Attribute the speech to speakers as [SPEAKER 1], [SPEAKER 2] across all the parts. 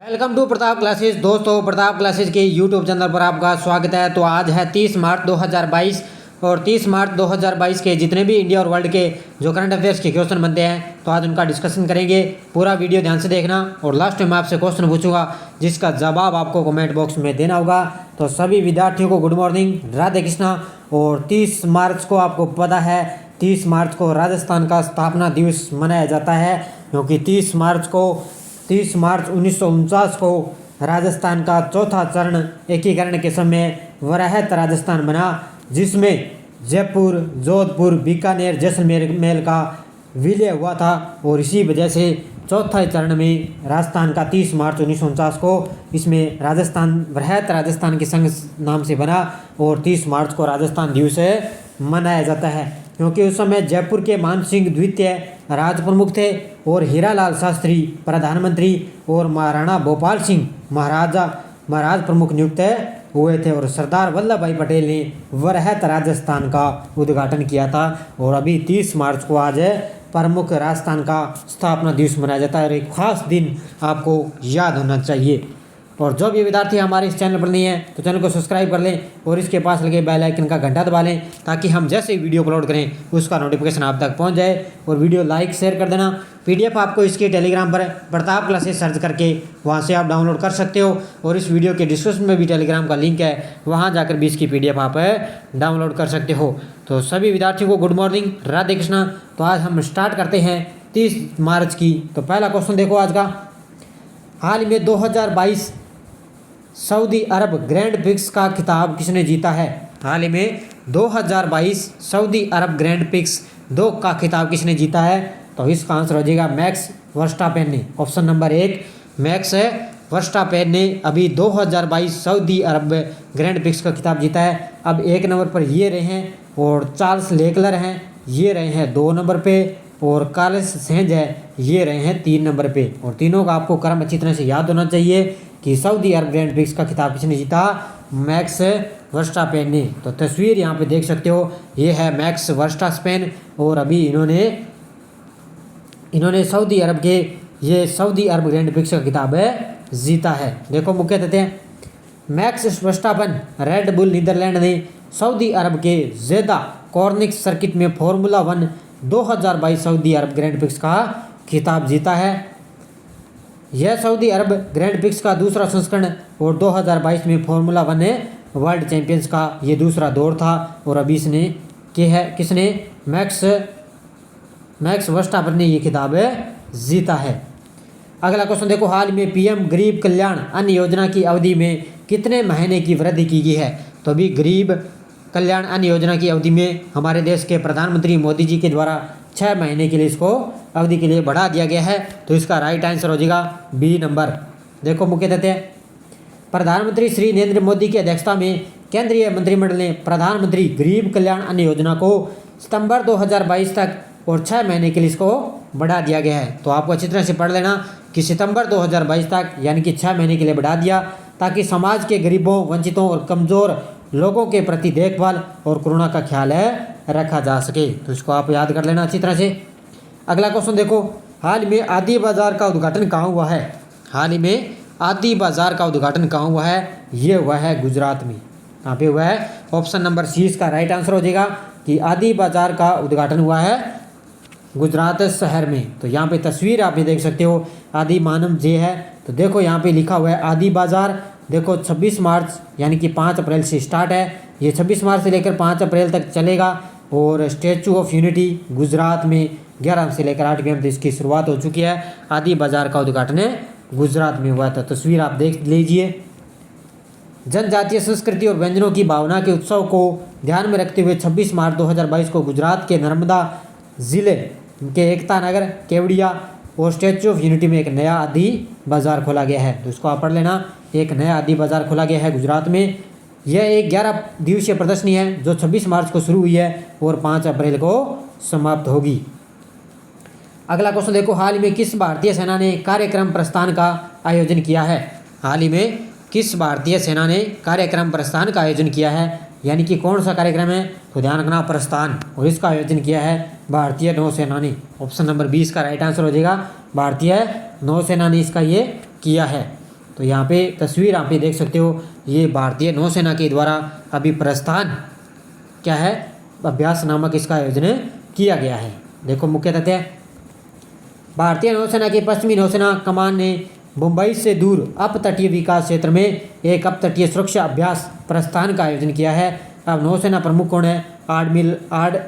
[SPEAKER 1] Welcome to Pratap classes. दोस्तों, Pratap classes के YouTube channel पर आपका स्वागत है। तो आज है 30 मार्च 2022 और 30 मार्च 2022 के जितने भी इंडिया और वर्ल्ड के जो करंट अफेयर्स के क्वेश्चन बनते हैं तो आज उनका डिस्कशन करेंगे। पूरा वीडियो ध्यान से देखना और लास्ट में मैं आपसे क्वेश्चन पूछूंगा जिसका जवाब आपको कमेंट बॉक्स में देना होगा। तो सभी विद्यार्थियों को गुड मॉर्निंग, राधे कृष्णा। और 30 मार्च को आपको पता है 30 मार्च को राजस्थान का स्थापना दिवस मनाया जाता है, क्योंकि 30 मार्च 1949 को राजस्थान का चौथा चरण एकीकरण के समय वराहत राजस्थान बना, जिसमें जयपुर, जोधपुर, बीकानेर, जैसलमेर का विलय हुआ था। और इसी वजह से चौथा चरण में राजस्थान का 30 मार्च 1949 को इसमें राजस्थान वराहत राजस्थान के संघ नाम से बना और 30 मार्च को राजस्थान दिवस मनाया जाता है, क्योंकि उस समय जयपुर के मान सिंह द्वितीय राज प्रमुख थे और हीरालाल शास्त्री प्रधानमंत्री और महाराणा भोपाल सिंह महाराज प्रमुख नियुक्त हुए थे। और सरदार वल्लभ भाई पटेल ने वराहत राजस्थान का उद्घाटन किया था। और अभी 30 मार्च को आज प्रमुख राजस्थान का स्थापना दिवस मनाया जाता है और एक खास दिन आपको याद होना चाहिए। और जो भी विद्यार्थी हमारे इस चैनल पर नहीं है तो चैनल को सब्सक्राइब कर लें और इसके पास लगे बेल आइकन का घंटा दबा लें, ताकि हम जैसे ही वीडियो अपलोड करें उसका नोटिफिकेशन आप तक पहुंच जाए। और वीडियो लाइक शेयर कर देना। पीडीएफ आपको इसके टेलीग्राम पर प्रताप क्लासेस सर्च करके वहां से आप डाउनलोड कर सकते हो। और इस वीडियो के डिस्क्रिप्शन में भी टेलीग्राम का लिंक है, वहाँ जाकर भी इसकी पीडीएफ आप डाउनलोड कर सकते हो। तो सभी विद्यार्थियों को गुड मॉर्निंग, राधे कृष्णा। तो आज हम स्टार्ट करते हैं 30 मार्च की। तो पहला क्वेश्चन देखो आज का। हाल में 2022 सऊदी अरब ग्रैंड प्रिक्स का खिताब किसने जीता है? हाल ही में 2022 सऊदी अरब ग्रैंड प्रिक्स 2 का खिताब किसने जीता है? तो इसका आंसर हो जाएगा मैक्स वर्स्टापेन ने। ऑप्शन नंबर 1 मैक्स वर्स्टापेन ने अभी 2022 सऊदी अरब ग्रैंड प्रिक्स का खिताब जीता है। अब 1 नंबर पर ये रहे हैं और चार्ल्स लेक्लर हैं, ये रहे हैं 2 नंबर पे, और कार्लोस सेंज है, ये रहे हैं 3 नंबर पे। और तीनों का आपको क्रम अच्छी तरह से याद होना चाहिए कि सऊदी अरब ग्रैंड प्रिक्स का खिताब किसने जीता? मैक्स वर्स्टापेन ने। तो तस्वीर यहाँ पे देख सकते हो, ये है मैक्स वर्स्टापेन और अभी इन्होंने सऊदी अरब ग्रैंड प्रिक्स का खिताब जीता है। देखो मुख्य तथ्य हैं। Max Verstappen Red Bull Netherlands ने सऊदी अरब के जेदा कॉर्निक सर्किट में formula 1 2022 Saudi Arab grand prix का खिताब जीता है। यह सऊदी अरब ग्रैंड प्रिक्स का दूसरा संस्करण और 2022 में फॉर्मूला 1 वर्ल्ड चैंपियंस का ये दूसरा दौर था। और अभी किसने मैक्स वर्स्टापेन ने ये खिताब जीता है। अगला क्वेश्चन देखो। हाल में पीएम गरीब कल्याण अन्न योजना की अवधि में कितने महीने की वृद्धि की गई है? तो अभी गरीब कल्याण अन्न योजना की अवधि में हमारे देश के प्रधानमंत्री मोदी जी के द्वारा 6 महीने के लिए इसको अवधि के लिए बढ़ा दिया गया है। तो इसका राइट आंसर हो जाएगा बी नंबर। देखो मुख्य तथ्य। प्रधानमंत्री श्री नरेंद्र मोदी की अध्यक्षता में केंद्रीय मंत्रिमंडल ने प्रधानमंत्री गरीब कल्याण अन्न योजना को सितंबर 2022 तक और 6 महीने के लिए इसको बढ़ा दिया गया है। तो आपको अच्छी तरह से पढ़ लेना कि सितंबर 2022 तक यानी कि 6 महीने के लिए बढ़ा दिया, ताकि समाज के गरीबों, वंचितों और कमज़ोर लोगों के प्रति देखभाल और करुणा का ख्याल रखा जा सके। तो इसको आप याद कर लेना अच्छी तरह से। अगला क्वेश्चन देखो। हाल में आदि बाजार का उद्घाटन कहाँ हुआ है? हाल ही में आदि बाजार का उद्घाटन कहाँ हुआ है? ये हुआ है गुजरात में। कहाँ पे हुआ है? ऑप्शन नंबर सी इसका राइट आंसर हो जाएगा कि आदि बाजार का उद्घाटन हुआ है गुजरात शहर में। तो यहाँ पे तस्वीर आप देख सकते हो, आदि मानव जे है। तो देखो यहाँ पे लिखा हुआ है आदि बाजार। देखो 26 मार्च यानी कि 5 अप्रैल से स्टार्ट है। ये 26 मार्च से लेकर 5 अप्रैल तक चलेगा। और स्टैचू ऑफ यूनिटी गुजरात में 11 से लेकर 8 PM तक इसकी शुरुआत हो चुकी है। आदि बाजार का उद्घाटन गुजरात में हुआ था। तस्वीर आप देख लीजिए। जनजातीय संस्कृति और व्यंजनों की भावना के उत्सव को ध्यान में रखते हुए 26 मार्च 2022 को गुजरात के नर्मदा जिले के एकता नगर, केवड़िया और स्टैचू ऑफ यूनिटी में एक नया आदि बाजार खोला गया है। तो इसको आप पढ़ लेना। एक नया आदि बाजार खोला गया है गुजरात में। यह एक 11 दिवसीय प्रदर्शनी है जो 26 मार्च को शुरू हुई है और 5 अप्रैल को समाप्त होगी। अगला क्वेश्चन देखो। हाल ही में किस भारतीय सेना ने कार्यक्रम प्रस्थान का आयोजन किया है? हाल ही में किस भारतीय सेना ने कार्यक्रम प्रस्थान का आयोजन किया है? यानी कि कौन सा कार्यक्रम है? तो ध्यान रखना प्रस्थान। और इसका आयोजन किया है भारतीय नौसेना ने। ऑप्शन नंबर 20 का राइट आंसर हो जाएगा भारतीय नौसेना ने इसका ये किया है। तो यहाँ पे तस्वीर आप ये देख सकते हो, ये भारतीय नौसेना के द्वारा अभी प्रस्थान क्या है, अभ्यास नामक इसका आयोजन किया गया है। देखो मुख्य तथ्य, भारतीय नौसेना की पश्चिमी नौसेना कमान ने मुंबई से दूर अपतटीय विकास क्षेत्र में एक अपतटीय सुरक्षा अभ्यास प्रस्थान का आयोजन किया है। अब नौसेना प्रमुख कौन है?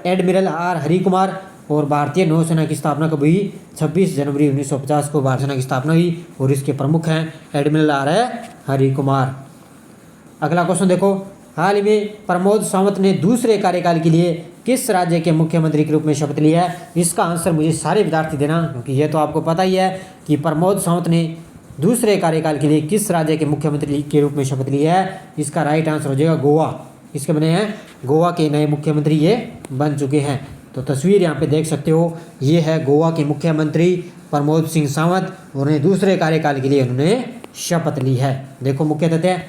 [SPEAKER 1] Admiral R Hari Kumar. और भारतीय नौसेना की स्थापना कब हुई? 26 जनवरी 1950 को भारतीय सेना की स्थापना हुई और इसके प्रमुख हैं एडमिरल आर हरि कुमार। अगला क्वेश्चन देखो, हाल ही में प्रमोद सावंत ने दूसरे कार्यकाल के लिए किस राज्य के मुख्यमंत्री के रूप में शपथ लिया है? इसका आंसर मुझे सारे विद्यार्थी देना, क्योंकि यह तो आपको पता ही है कि प्रमोद सावंत ने दूसरे कार्यकाल के लिए किस राज्य के मुख्यमंत्री के रूप में शपथ लिया है। इसका राइट आंसर हो जाएगा गोवा। इसके बने हैं गोवा के नए मुख्यमंत्री ये बन चुके हैं। तो तस्वीर यहाँ पे देख सकते हो, ये है गोवा के मुख्यमंत्री प्रमोद सिंह सावंत, और उन्हें दूसरे कार्यकाल के लिए उन्होंने शपथ ली है। देखो मुख्य तथ्य,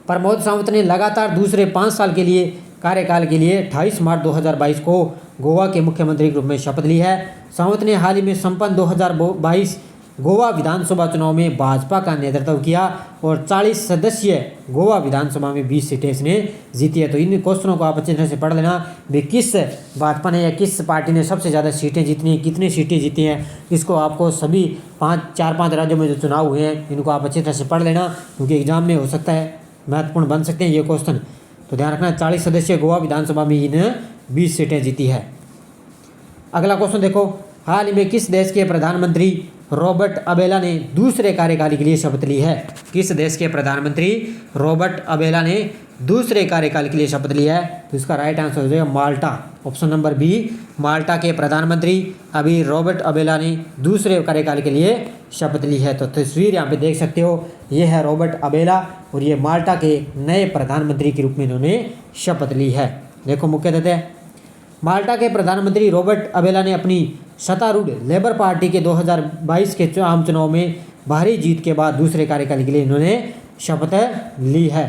[SPEAKER 1] प्रमोद सावंत ने लगातार दूसरे 5 साल के लिए कार्यकाल के लिए 28 मार्च 2022 को गोवा के मुख्यमंत्री के रूप में शपथ ली है। सावंत ने हाल ही में संपन्न 2022 गोवा विधानसभा चुनाव में भाजपा का नेतृत्व किया और 40 सदस्यीय गोवा विधानसभा में 20 सीटें इसने जीती है। तो इन क्वेश्चनों को आप अच्छी तरह से पढ़ लेना भी, किस भाजपा ने या किस पार्टी ने सबसे ज़्यादा सीटें जीतनी है, कितनी सीटें जीती हैं, इसको आपको सभी 4-5 राज्यों में जो चुनाव हुए हैं इनको आप अच्छी तरह से पढ़ लेना, क्योंकि एग्जाम में हो सकता है महत्वपूर्ण बन सकते हैं ये क्वेश्चन। तो ध्यान रखना, 40 सदस्यीय गोवा विधानसभा में इन्हें 20 सीटें जीती है। अगला क्वेश्चन देखो, हाल ही में किस देश के प्रधानमंत्री रॉबर्ट अबेला ने दूसरे कार्यकाल के लिए शपथ ली है? किस देश के प्रधानमंत्री रॉबर्ट अबेला ने दूसरे कार्यकाल के लिए शपथ लिया है? तो इसका राइट आंसर हो जाएगा माल्टा। ऑप्शन नंबर बी, माल्टा के प्रधानमंत्री अभी रॉबर्ट अबेला ने दूसरे कार्यकाल के लिए शपथ ली है। तो तस्वीर यहाँ पे देख सकते हो, ये है रॉबर्ट अबेला और ये माल्टा के नए प्रधानमंत्री के रूप में इन्होंने शपथ ली है। देखो मुख्य तथ्य, माल्टा के प्रधानमंत्री रॉबर्ट अबेला ने अपनी सत्तारूढ़ लेबर पार्टी के 2022 के आम चुनाव में भारी जीत के बाद दूसरे कार्यकाल के लिए इन्होंने शपथ ली है।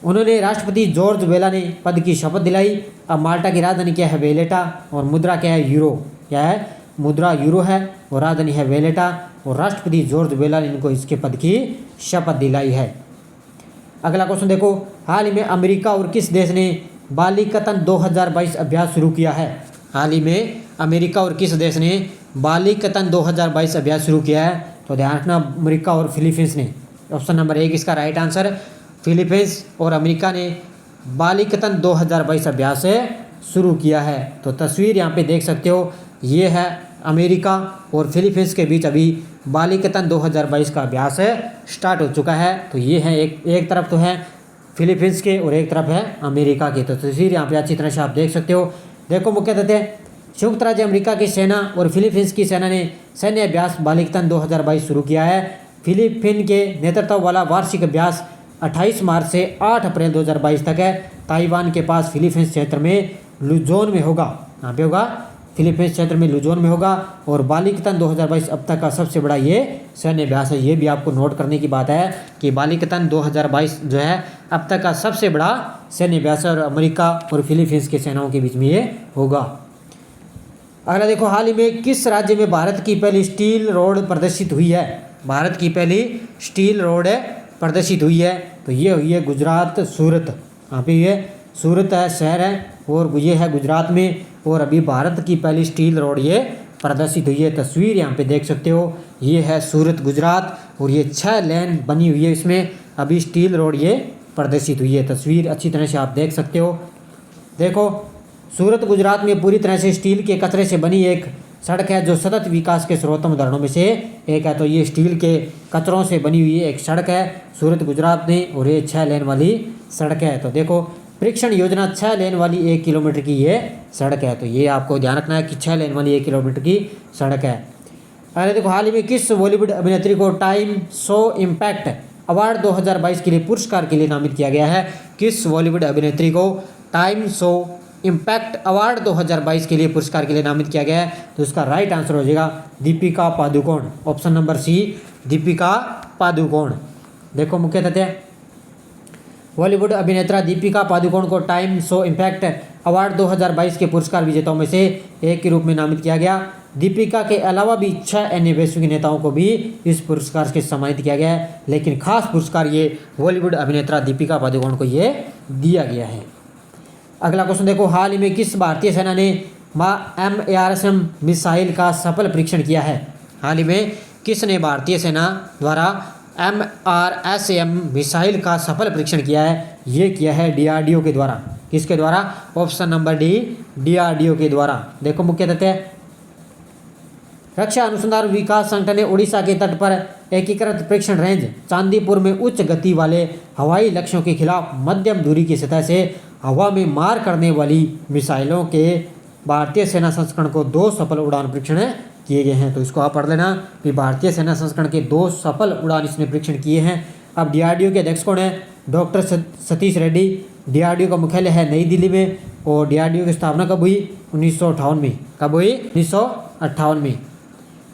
[SPEAKER 1] उन्होंने राष्ट्रपति जॉर्ज वेला ने पद की शपथ दिलाई। अब माल्टा की राजधानी क्या है? वेलेटा, और मुद्रा क्या है? यूरो। क्या है? मुद्रा यूरो है और राजधानी है वेलेटा, और राष्ट्रपति जॉर्ज वेला ने इनको इसके पद की शपथ दिलाई है। अगला क्वेश्चन देखो, हाल ही में अमेरिका और किस देश ने बालिकतन 2022 अभ्यास शुरू किया है? हाल ही में अमेरिका और किस देश ने बालिकतन 2022 अभ्यास शुरू किया है? तो ध्यान रखना, अमेरिका और फिलीपींस ने। ऑप्शन नंबर 1 इसका राइट आंसर, फिलीपींस और अमेरिका ने बालिकतन 2022 अभ्यास शुरू किया है। तो तस्वीर यहाँ पे देख सकते हो, ये है अमेरिका और फिलीपींस के बीच अभी बालिकतन 2022 का अभ्यास स्टार्ट हो चुका है। तो ये है एक तरफ तो है फिलीपींस के और एक तरफ है अमेरिका के। तो तस्वीर यहाँ पे अच्छी तरह से आप देख सकते हो। देखो मुख्य तथ्य, संयुक्त राज्य अमेरिका की सेना और फिलीपींस की सेना ने सैन्य अभ्यास बालिकतन 2022 शुरू किया है। फिलीपीन के नेतृत्व वाला वार्षिक अभ्यास 28 मार्च से 8 अप्रैल 2022 तक है। ताइवान के पास फिलीपींस क्षेत्र में लुजोन में होगा, यहाँ पे होगा फिलीपींस क्षेत्र में लुजोन में होगा। और बालिकतन 2022 अब तक का सबसे बड़ा ये सैन्य अभ्यास है। ये भी आपको नोट करने की बात है कि बालिकतन 2022 जो है अब तक का सबसे बड़ा सैन्य अभ्यास है और अमेरिका और फिलीपींस की सेनाओं के बीच में ये होगा। अगला देखो, हाल ही में किस राज्य में भारत की पहली स्टील रोड प्रदर्शित हुई है? भारत की पहली स्टील रोड प्रदर्शित हुई है, तो ये हुई है गुजरात, सूरत। यहाँ पे ये सूरत है शहर है और ये है गुजरात में, और अभी भारत की पहली स्टील रोड ये प्रदर्शित हुई है। तस्वीर यहाँ पे देख सकते हो, ये है सूरत गुजरात और ये 6 लेन बनी हुई है, इसमें अभी स्टील रोड ये प्रदर्शित हुई है। तस्वीर अच्छी तरह से आप देख सकते हो। देखो, सूरत गुजरात में पूरी तरह से स्टील के कचरे से बनी एक सड़क है जो सतत विकास के सर्वोत्तम उदाहरणों में से एक है। तो ये स्टील के कचरों से बनी हुई एक सड़क है सूरत गुजरात में, और ये 6 लेन वाली सड़क है। तो देखो, परीक्षण योजना 6 लेन वाली 1 किलोमीटर की ये सड़क है। तो ये आपको ध्यान रखना है कि 6 लेन वाली 1 किलोमीटर की सड़क है। अरे देखो, हाल ही में किस बॉलीवुड अभिनेत्री को टाइम शो इम्पैक्ट अवार्ड 2022 के लिए पुरस्कार के लिए नामित किया गया है? किस बॉलीवुड अभिनेत्री को टाइम शो इम्पैक्ट अवार्ड 2022 के लिए पुरस्कार के लिए नामित किया गया है? तो इसका राइट आंसर हो जाएगा Deepika Padukone. Option number C, Deepika Padukone. देखो मुख्य तथ्य, बॉलीवुड अभिनेता दीपिका पादुकोण को टाइम शो इम्पैक्ट अवार्ड 2022 के पुरस्कार विजेताओं में से एक के रूप में नामित किया गया। दीपिका के अलावा भी 6 अन्य वैश्विक नेताओं को भी इस पुरस्कार से सम्मानित किया गया है, लेकिन खास पुरस्कार ये बॉलीवुड अभिनेता दीपिका पादुकोण को ये दिया गया है। अगला क्वेश्चन देखो, हाल ही में किस भारतीय सेना ने MARSM मिसाइल का सफल परीक्षण किया है? हाल ही में किसने भारतीय सेना द्वारा MARSM मिसाइल का सफल परीक्षण किया है? ये किया है DRDO के द्वारा। किसके द्वारा? ऑप्शन नंबर डी, DRDO के द्वारा। देखो मुख्य तथ्य, रक्षा अनुसंधान विकास संगठन ने उड़ीसा के तट पर एकीकृत परीक्षण रेंज चांदीपुर में उच्च गति वाले हवाई लक्ष्यों के खिलाफ मध्यम दूरी की सतह से हवा में मार करने वाली मिसाइलों के भारतीय सेना संस्करण को 2 सफल उड़ान परीक्षण किए गए हैं। तो इसको आप पढ़ लेना कि भारतीय सेना संस्करण के 2 सफल उड़ान इसने परीक्षण किए हैं। अब DRDO के अध्यक्ष कौन है? डॉक्टर सतीश रेड्डी। DRDO का मुख्यालय है नई दिल्ली में और DRDO की स्थापना कब हुई? 1958 में। कब हुई? 1958 में।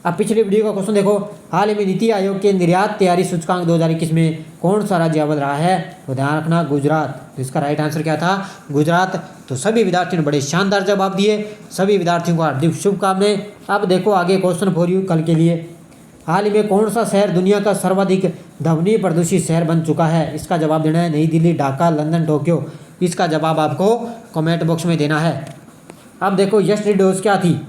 [SPEAKER 1] अब पिछले वीडियो का क्वेश्चन देखो, हाल ही में नीति आयोग के निर्यात तैयारी सूचकांक 2021 में कौन सा राज्य अव्वल रहा है? तो ध्यान रखना गुजरात। तो इसका राइट आंसर क्या था? गुजरात। तो सभी विद्यार्थियों ने बड़े शानदार जवाब दिए, सभी विद्यार्थियों को हार्दिक शुभकामनाएं। अब देखो आगे क्वेश्चन फॉर यू कल के लिए, हाल ही में कौन सा शहर दुनिया का सर्वाधिक ध्वनि प्रदूषित शहर बन चुका है? इसका जवाब देना है नई दिल्ली, ढाका, लंदन, टोक्यो। इसका जवाब आपको कमेंट बॉक्स में देना है। अब देखो यस्टरडे डोज क्या थी?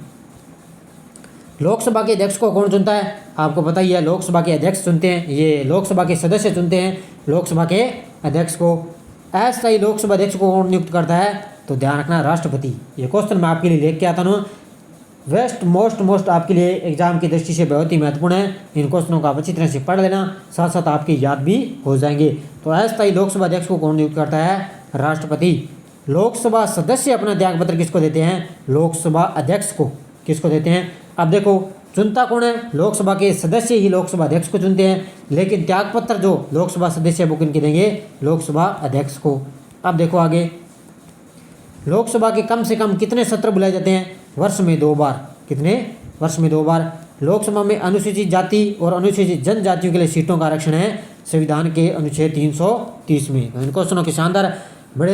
[SPEAKER 1] लोकसभा के अध्यक्ष को कौन चुनता है? आपको पता ही है, लोकसभा के अध्यक्ष चुनते हैं, ये लोकसभा के सदस्य चुनते हैं लोकसभा के अध्यक्ष को। अस्थायी लोकसभा अध्यक्ष को कौन नियुक्त करता है? तो ध्यान रखना राष्ट्रपति। ये क्वेश्चन मैं आपके लिए लेके के आता हूँ, मोस्ट आपके लिए एग्जाम की दृष्टि से बहुत ही महत्वपूर्ण है। इन क्वेश्चनों को आप अच्छी तरह से पढ़ लेना, साथ साथ आपकी याद भी हो जाएंगे। तो अस्थायी लोकसभा अध्यक्ष को कौन नियुक्त करता है? राष्ट्रपति। लोकसभा सदस्य अपना त्यागपत्र किसको देते हैं? लोकसभा अध्यक्ष को। किसको देते हैं? अब देखो चुनता कौन है? लोकसभा के सदस्य ही लोकसभा अध्यक्ष को चुनते हैं, लेकिन त्यागपत्र जो लोकसभा सदस्य वो किनके देंगे? लोकसभा अध्यक्ष को। अब देखो आगे, लोकसभा के कम से कम कितने सत्र बुलाए जाते हैं? वर्ष में 2 बार। कितने? वर्ष में 2 बार। लोकसभा में अनुसूचित जाति और अनुसूचित जनजातियों के लिए सीटों का आरक्षण है संविधान के अनुच्छेद 330 में। इन क्वेश्चनों के शानदार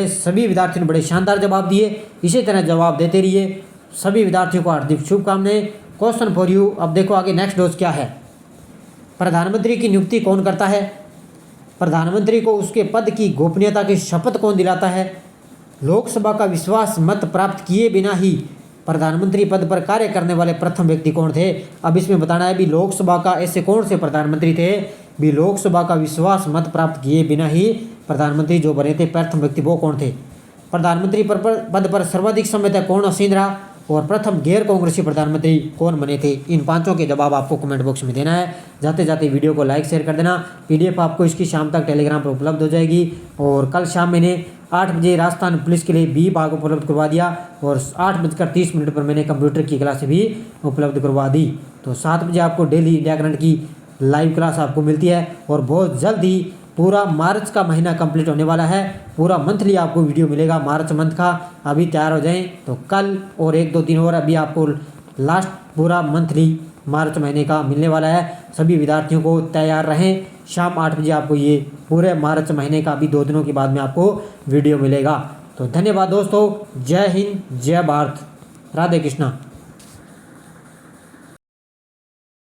[SPEAKER 1] सभी विद्यार्थियों ने बड़े शानदार जवाब दिए, इसी तरह जवाब देते रहिए। सभी विद्यार्थियों को हार्दिक शुभकामनाएं। क्वेश्चन फॉर यू, अब देखो आगे नेक्स्ट डोज क्या है? प्रधानमंत्री की नियुक्ति कौन करता है? प्रधानमंत्री को उसके पद की गोपनीयता की शपथ कौन दिलाता है? लोकसभा का विश्वास मत प्राप्त किए बिना ही प्रधानमंत्री पद पर कार्य करने वाले प्रथम व्यक्ति कौन थे? अब इसमें बताना है भी लोकसभा का ऐसे कौन से प्रधानमंत्री थे भी लोकसभा का विश्वास मत प्राप्त किए बिना ही प्रधानमंत्री जो बने थे प्रथम व्यक्ति, वो कौन थे? प्रधानमंत्री पद पर सर्वाधिक समय तक कौन आसीन रहा और प्रथम गैर कांग्रेसी प्रधानमंत्री कौन बने थे? इन 5 के जवाब आपको कमेंट बॉक्स में देना है। जाते जाते वीडियो को लाइक शेयर कर देना। PDF आपको इसकी शाम तक टेलीग्राम पर उपलब्ध हो जाएगी और कल शाम मैंने 8 बजे राजस्थान पुलिस के लिए B भाग उपलब्ध करवा दिया और 8:30 पर मैंने कंप्यूटर की क्लास भी उपलब्ध करवा दी। तो 7 बजे आपको डेली इंडिया करंट की लाइव क्लास आपको मिलती है और बहुत जल्द ही पूरा मार्च का महीना कंप्लीट होने वाला है, पूरा मंथली आपको वीडियो मिलेगा मार्च मंथ का। अभी तैयार हो जाएं तो कल और 1-2 दिन और अभी आपको लास्ट पूरा मंथली मार्च महीने का मिलने वाला है। सभी विद्यार्थियों को तैयार रहें, शाम 8 बजे आपको ये पूरे मार्च महीने का अभी 2 दिनों के बाद में आपको वीडियो मिलेगा। तो धन्यवाद दोस्तों, जय हिंद, जय भारत, राधे कृष्णा।